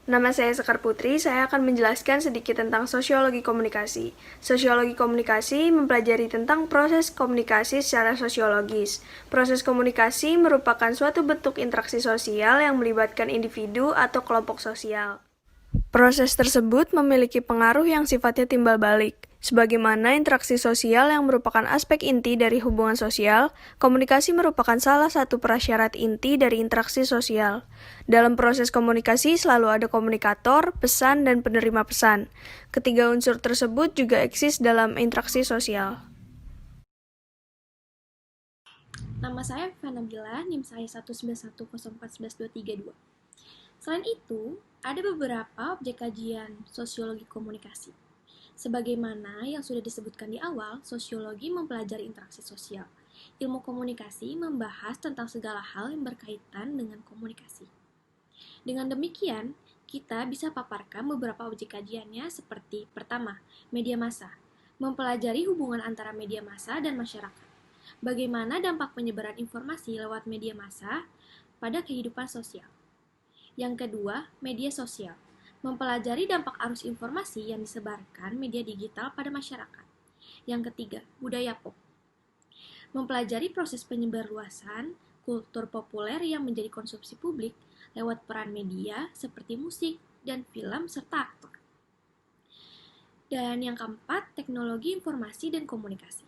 Nama saya Sekar Putri, saya akan menjelaskan sedikit tentang sosiologi komunikasi. Sosiologi komunikasi mempelajari tentang proses komunikasi secara sosiologis. Proses komunikasi merupakan suatu bentuk interaksi sosial yang melibatkan individu atau kelompok sosial. Proses tersebut memiliki pengaruh yang sifatnya timbal balik. Sebagaimana interaksi sosial yang merupakan aspek inti dari hubungan sosial, komunikasi merupakan salah satu prasyarat inti dari interaksi sosial. Dalam proses komunikasi selalu ada komunikator, pesan, dan penerima pesan. Ketiga unsur tersebut juga eksis dalam interaksi sosial. Nama saya Vanabila, NIM saya 191041122. Selain itu, ada beberapa objek kajian sosiologi komunikasi. Sebagaimana yang sudah disebutkan di awal, sosiologi mempelajari interaksi sosial. Ilmu komunikasi membahas tentang segala hal yang berkaitan dengan komunikasi. Dengan demikian, kita bisa paparkan beberapa objek kajiannya seperti pertama, media massa. Mempelajari hubungan antara media massa dan masyarakat. Bagaimana dampak penyebaran informasi lewat media massa pada kehidupan sosial. Yang kedua, media sosial. Mempelajari dampak arus informasi yang disebarkan media digital pada masyarakat. Yang ketiga, budaya pop. Mempelajari proses penyebarluasan kultur populer yang menjadi konsumsi publik lewat peran media seperti musik dan film serta aktor. Dan yang keempat, teknologi informasi dan komunikasi.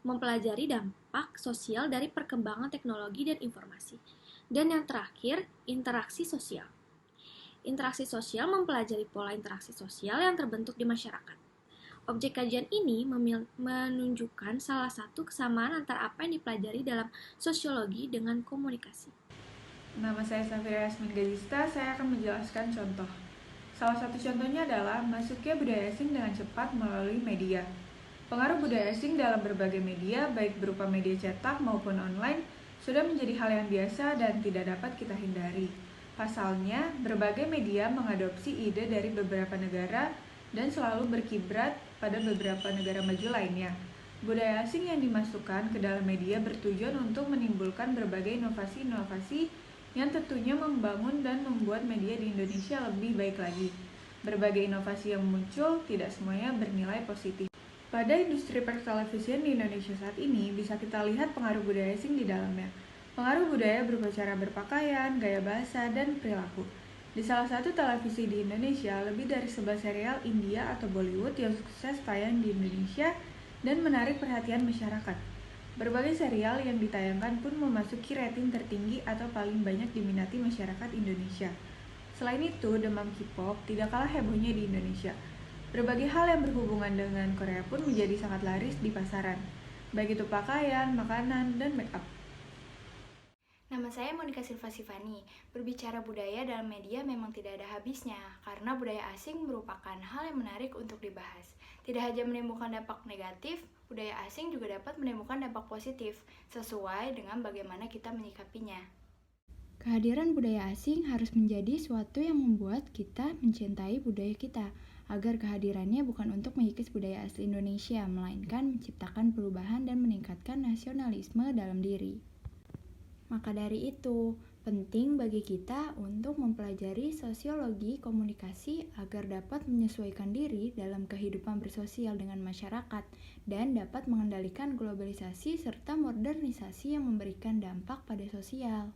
Mempelajari dampak sosial dari perkembangan teknologi dan informasi. Dan yang terakhir, interaksi sosial. Interaksi sosial mempelajari pola interaksi sosial yang terbentuk di masyarakat. Objek kajian ini menunjukkan salah satu kesamaan antara apa yang dipelajari dalam sosiologi dengan komunikasi. Nama saya Safira Yasmin Gazista, saya akan menjelaskan contoh. Salah satu contohnya adalah masuknya budaya asing dengan cepat melalui media. Pengaruh budaya asing dalam berbagai media, baik berupa media cetak maupun online, sudah menjadi hal yang biasa dan tidak dapat kita hindari. Pasalnya, berbagai media mengadopsi ide dari beberapa negara dan selalu berkibrat pada beberapa negara maju lainnya. Budaya asing yang dimasukkan ke dalam media bertujuan untuk menimbulkan berbagai inovasi-inovasi yang tentunya membangun dan membuat media di Indonesia lebih baik lagi. Berbagai inovasi yang muncul tidak semuanya bernilai positif. Pada industri pertelevisian di Indonesia saat ini, bisa kita lihat pengaruh budaya asing di dalamnya. Pengaruh budaya berupa cara berpakaian, gaya bahasa, dan perilaku. Di salah satu televisi di Indonesia, lebih dari 11 serial India atau Bollywood yang sukses tayang di Indonesia dan menarik perhatian masyarakat. Berbagai serial yang ditayangkan pun memasuki rating tertinggi atau paling banyak diminati masyarakat Indonesia. Selain itu, demam K-pop tidak kalah hebohnya di Indonesia. Berbagai hal yang berhubungan dengan Korea pun menjadi sangat laris di pasaran, baik itu pakaian, makanan, dan make up. Nama saya Monika Silva Sivani. Berbicara budaya dalam media memang tidak ada habisnya, karena budaya asing merupakan hal yang menarik untuk dibahas. Tidak hanya menimbulkan dampak negatif, budaya asing juga dapat menimbulkan dampak positif, sesuai dengan bagaimana kita menyikapinya. Kehadiran budaya asing harus menjadi suatu yang membuat kita mencintai budaya kita, agar kehadirannya bukan untuk mengikis budaya asli Indonesia, melainkan menciptakan perubahan dan meningkatkan nasionalisme dalam diri. Maka dari itu, penting bagi kita untuk mempelajari sosiologi komunikasi agar dapat menyesuaikan diri dalam kehidupan bersosial dengan masyarakat dan dapat mengendalikan globalisasi serta modernisasi yang memberikan dampak pada sosial.